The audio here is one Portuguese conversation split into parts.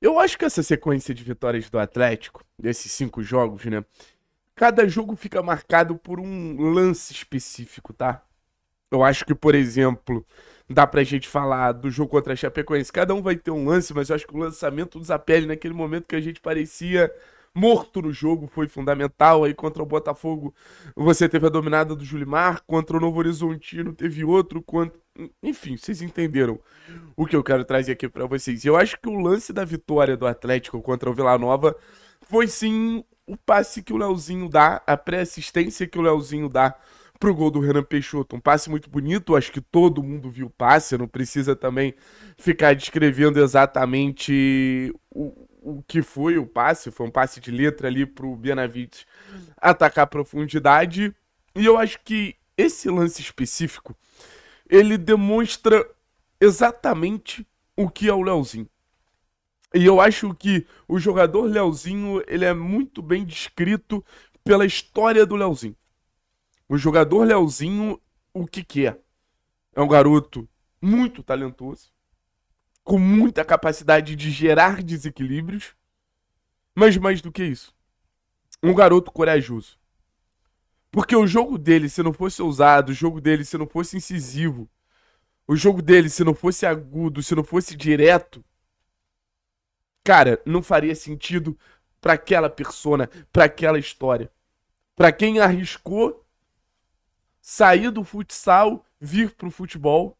Eu acho que essa sequência de vitórias do Atlético, desses 5 jogos, né? Cada jogo fica marcado por um lance específico, tá? Eu acho que, por exemplo, dá pra gente falar do jogo contra a Chapecoense. Cada um vai ter um lance, mas eu acho que o lançamento do Zapelli naquele momento que a gente parecia morto no jogo foi fundamental. Aí contra o Botafogo você teve a dominada do Julimar, contra o Novo Horizontino teve outro, enfim, vocês entenderam o que eu quero trazer aqui pra vocês. Eu acho que o lance da vitória do Atlético contra o Vila Nova foi sim o passe que o Leozinho dá, a pré-assistência que o Leozinho dá pro gol do Renan Peixoto. Um passe muito bonito, acho que todo mundo viu o passe, não precisa também ficar descrevendo exatamente o que foi o passe. Foi um passe de letra ali pro Benavides atacar a profundidade. E eu acho que esse lance específico, ele demonstra exatamente o que é o Leozinho. E eu acho que o jogador Leozinho, ele é muito bem descrito pela história do Leozinho. O jogador Leozinho, o que que é? É um garoto muito talentoso, com muita capacidade de gerar desequilíbrios, mas mais do que isso, um garoto corajoso. Porque o jogo dele, se não fosse ousado, o jogo dele, se não fosse incisivo, o jogo dele, se não fosse agudo, se não fosse direto, cara, não faria sentido para aquela persona, para aquela história. Para quem arriscou sair do futsal, vir pro futebol.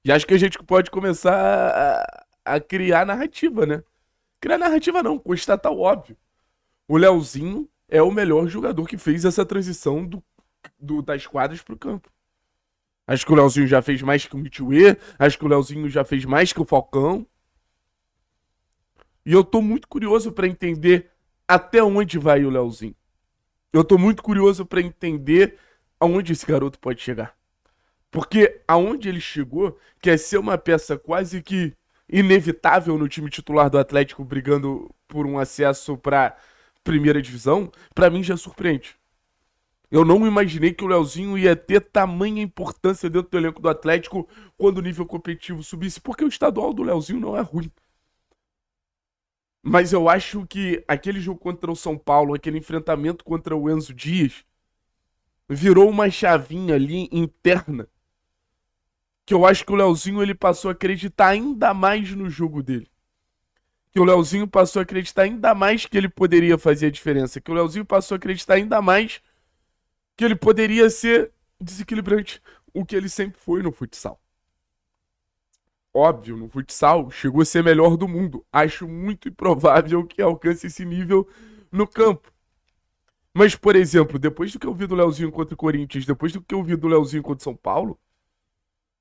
E acho que a gente pode começar a criar narrativa, né? Criar narrativa não, constatar o óbvio. O Leozinho é o melhor jogador que fez essa transição das quadras pro campo. Acho que o Leozinho já fez mais que o Mitchue, acho que o Leozinho já fez mais que o Falcão. E eu tô muito curioso para entender até onde vai o Leozinho. Eu tô muito curioso para entender aonde esse garoto pode chegar. Porque aonde ele chegou, quer ser uma peça quase que inevitável no time titular do Atlético, brigando por um acesso para primeira divisão, para mim já surpreende. Eu não imaginei que o Leozinho ia ter tamanha importância dentro do elenco do Atlético quando o nível competitivo subisse, porque o estadual do Leozinho não é ruim. Mas eu acho que aquele jogo contra o São Paulo, aquele enfrentamento contra o Enzo Dias, virou uma chavinha ali interna que eu acho que o Leozinho ele passou a acreditar ainda mais no jogo dele. Que o Leozinho passou a acreditar ainda mais que ele poderia fazer a diferença. Que o Leozinho passou a acreditar ainda mais que ele poderia ser desequilibrante. O que ele sempre foi no futsal. Óbvio, no futsal chegou a ser melhor do mundo. Acho muito improvável que alcance esse nível no campo. Mas, por exemplo, depois do que eu vi do Leozinho contra o Corinthians, depois do que eu vi do Leozinho contra o São Paulo,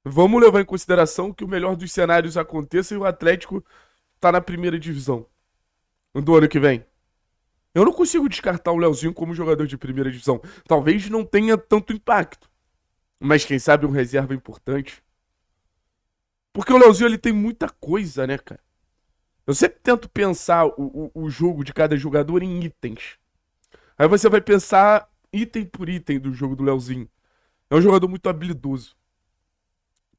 vamos levar em consideração que o melhor dos cenários aconteça e o Atlético tá na primeira divisão do ano que vem. Eu não consigo descartar o Leozinho como jogador de primeira divisão. Talvez não tenha tanto impacto, mas quem sabe um reserva importante. Porque o Leozinho ele tem muita coisa, né, cara? Eu sempre tento pensar o jogo de cada jogador em itens. Aí você vai pensar item por item do jogo do Leozinho. É um jogador muito habilidoso.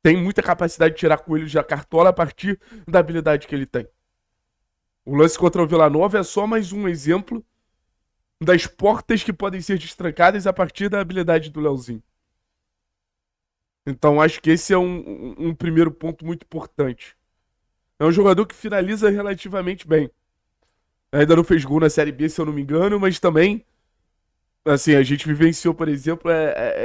Tem muita capacidade de tirar coelhos da cartola a partir da habilidade que ele tem. O lance contra o Vila Nova é só mais um exemplo das portas que podem ser destrancadas a partir da habilidade do Leozinho. Então acho que esse é um primeiro ponto muito importante. É um jogador que finaliza relativamente bem. Ainda não fez gol na Série B, se eu não me engano, mas também, assim, a gente vivenciou, por exemplo,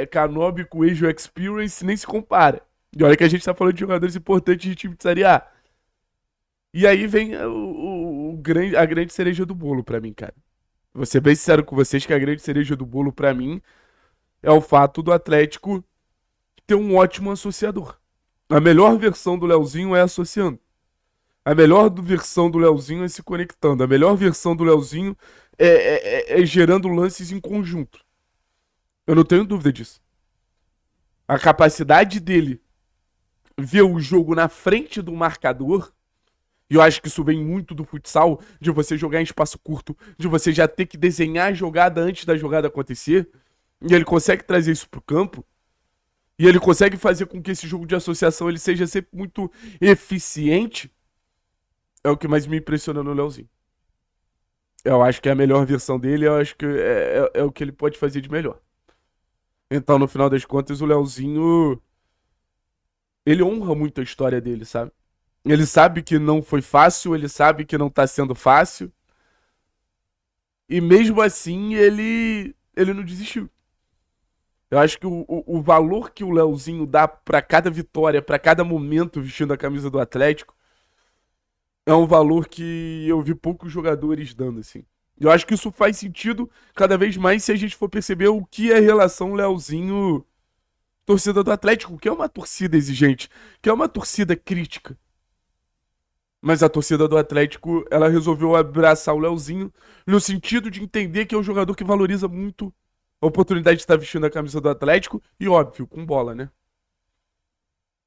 Canobi com o Age Experience, nem se compara. E olha que a gente tá falando de jogadores importantes de time de Série A. E aí vem a grande cereja do bolo pra mim, cara. Vou ser bem sincero com vocês que a grande cereja do bolo pra mim é o fato do Atlético ter um ótimo associador. A melhor versão do Leozinho é associando. A melhor versão do Leozinho é se conectando. A melhor versão do Leozinho é gerando lances em conjunto. Eu não tenho dúvida disso. A capacidade dele ver o jogo na frente do marcador. E eu acho que isso vem muito do futsal, de você jogar em espaço curto, de você já ter que desenhar a jogada antes da jogada acontecer. E ele consegue trazer isso pro campo. E ele consegue fazer com que esse jogo de associação ele seja sempre muito eficiente. é o que mais me impressiona no Leozinho. Eu acho que é a melhor versão dele, eu acho que é o que ele pode fazer de melhor. Então, no final das contas, o Leozinho, ele honra muito a história dele, sabe? Ele sabe que não foi fácil, ele sabe que não tá sendo fácil, e mesmo assim ele não desistiu. Eu acho que o valor que o Leozinho dá pra cada vitória, pra cada momento vestindo a camisa do Atlético, é um valor que eu vi poucos jogadores dando, assim. Eu acho que isso faz sentido cada vez mais se a gente for perceber o que é a relação Leozinho-torcida do Atlético, que é uma torcida exigente, que é uma torcida crítica. Mas a torcida do Atlético, ela resolveu abraçar o Leozinho no sentido de entender que é um jogador que valoriza muito a oportunidade de estar vestindo a camisa do Atlético e, óbvio, com bola, né?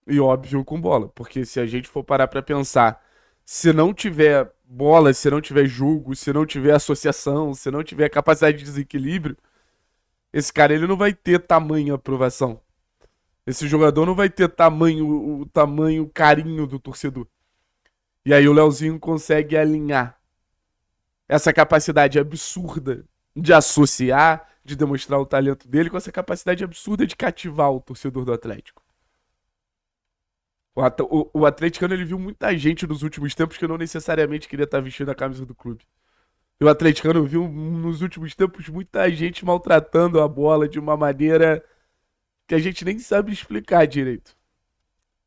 E óbvio, com bola. Porque se a gente for parar pra pensar, se não tiver bola, se não tiver jogo, se não tiver associação, se não tiver capacidade de desequilíbrio, esse cara ele não vai ter tamanho aprovação. Esse jogador não vai ter tamanho, o tamanho carinho do torcedor. E aí o Leozinho consegue alinhar essa capacidade absurda de associar, de demonstrar o talento dele, com essa capacidade absurda de cativar o torcedor do Atlético. O atleticano ele viu muita gente nos últimos tempos que não necessariamente queria estar vestindo a camisa do clube. E o atleticano viu nos últimos tempos muita gente maltratando a bola de uma maneira que a gente nem sabe explicar direito.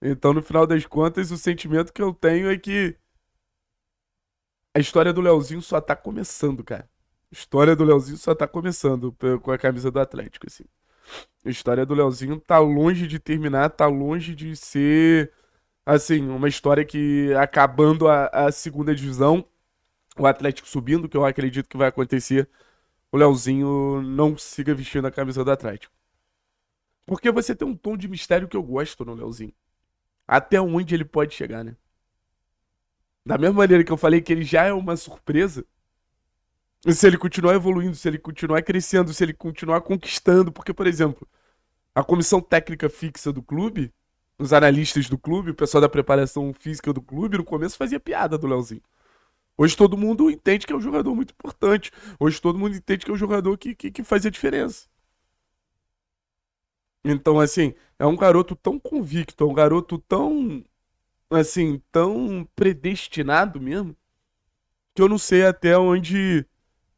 Então, no final das contas, o sentimento que eu tenho é que a história do Leozinho só tá começando, cara. A história do Leozinho só tá começando com a camisa do Atlético, assim. A história do Leozinho tá longe de terminar, tá longe de ser, assim, uma história que acabando a segunda divisão, o Atlético subindo, que eu acredito que vai acontecer, o Leozinho não siga vestindo a camisa do Atlético. Porque você tem um tom de mistério que eu gosto no Leozinho. Até onde ele pode chegar, né? Da mesma maneira que eu falei que ele já é uma surpresa, se ele continuar evoluindo, se ele continuar crescendo, se ele continuar conquistando, porque, por exemplo, a comissão técnica fixa do clube, os analistas do clube, o pessoal da preparação física do clube, no começo fazia piada do Leozinho. Hoje todo mundo entende que é um jogador muito importante. Hoje todo mundo entende que é um jogador que faz a diferença. Então, assim, é um garoto tão convicto, é um garoto tão, assim, tão predestinado mesmo, que eu não sei até onde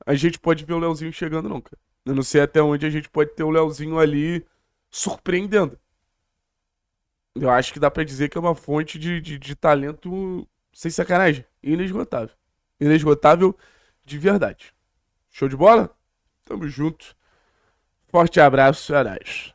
a gente pode ver o Leozinho chegando, não, cara. Eu não sei até onde a gente pode ter o Leozinho ali surpreendendo. Eu acho que dá pra dizer que é uma fonte de talento, sem sacanagem, inesgotável. Inesgotável de verdade. Show de bola? Tamo junto. Forte abraço, Arais.